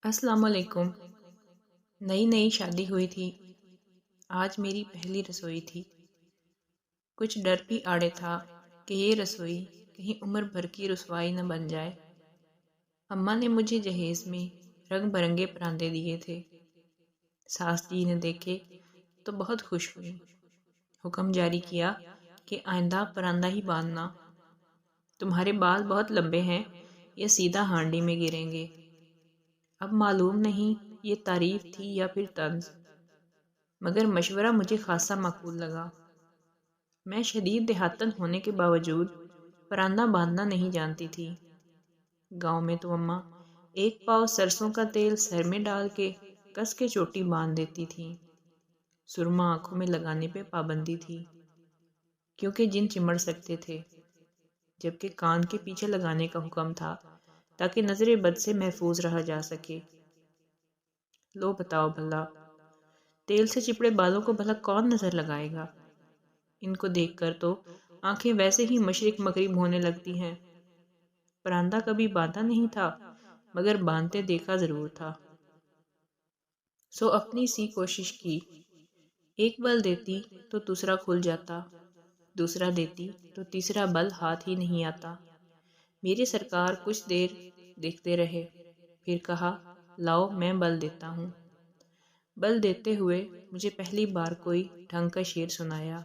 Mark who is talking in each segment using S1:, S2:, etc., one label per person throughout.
S1: السلام علیکم۔ نئی نئی شادی ہوئی تھی۔ آج میری پہلی رسوئی تھی۔ کچھ ڈر بھی آڑے تھا کہ یہ رسوئی کہیں عمر بھر کی رسوائی نہ بن جائے۔ اماں نے مجھے جہیز میں رنگ برنگے پراندے دیے تھے۔ ساس جی نے دیکھے تو بہت خوش ہوئی۔ حکم جاری کیا کہ آئندہ پراندہ ہی باندھنا۔ تمہارے بال بہت لمبے ہیں، یہ سیدھا ہانڈی میں گریں گے۔ اب معلوم نہیں یہ تعریف تھی یا پھر طنز، مگر مشورہ مجھے خاصا معقول لگا۔ میں شدید دیہاتن ہونے کے باوجود پراندہ باندھنا نہیں جانتی تھی۔ گاؤں میں تو اماں ایک پاؤ سرسوں کا تیل سر میں ڈال کے کس کے چوٹی باندھ دیتی تھی۔ سرما آنکھوں میں لگانے پہ پابندی تھی کیونکہ جن چمڑ سکتے تھے، جبکہ کان کے پیچھے لگانے کا حکم تھا تاکہ نظر بد سے محفوظ رہا جا سکے۔ لو بتاؤ بھلا، تیل سے چپڑے بالوں کو بھلا کون نظر لگائے گا؟ ان کو دیکھ کر تو آنکھیں ویسے ہی مشرق مغرب ہونے لگتی ہیں۔ پراندہ کبھی باندھا نہیں تھا، مگر باندھتے دیکھا ضرور تھا۔ سو اپنی سی کوشش کی۔ ایک بل دیتی تو دوسرا کھل جاتا، دوسرا دیتی تو تیسرا بل ہاتھ ہی نہیں آتا۔ میری سرکار کچھ دیر دیکھتے رہے، پھر کہا، لاؤ میں بل دیتا ہوں۔ بل دیتے ہوئے مجھے پہلی بار کوئی ڈھنگ کا شعر سنایا،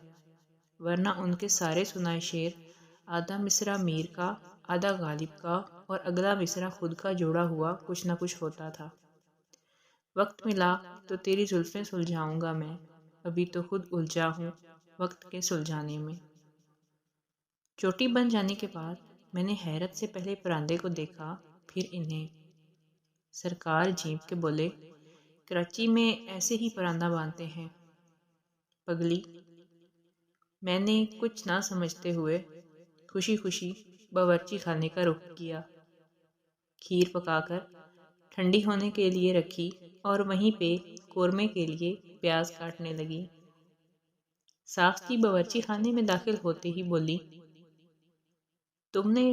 S1: ورنہ ان کے سارے سنائے شعر آدھا مصرع میر کا، آدھا غالب کا اور اگلا مصرع خود کا جوڑا ہوا کچھ نہ کچھ ہوتا تھا۔ وقت ملا تو تیری زلفیں سلجھاؤں گا میں، ابھی تو خود الجھا ہوں وقت کے سلجھانے میں۔ چوٹی بن جانے کے بعد میں نے حیرت سے پہلے پراندے کو دیکھا، پھر انہیں۔ سرکار جھینپ کے بولے، کراچی میں ایسے ہی پراندہ باندھتے ہیں پگلی۔ میں نے کچھ نہ سمجھتے ہوئے خوشی خوشی باورچی خانے کا رخ کیا۔ کھیر پکا کر ٹھنڈی ہونے کے لیے رکھی اور وہیں پہ قورمے کے لیے پیاز کاٹنے لگی۔ ساس جی باورچی خانے میں داخل ہوتے ہی بولی، تم نے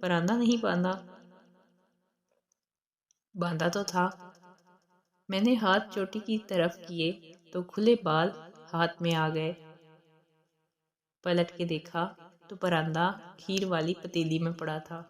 S1: پراندہ نہیں باندھا؟ باندھا تو تھا۔ میں نے ہاتھ چوٹی کی طرف کیے تو کھلے بال ہاتھ میں آ گئے۔ پلٹ کے دیکھا تو پراندہ کھیر والی پتیلی میں پڑا تھا۔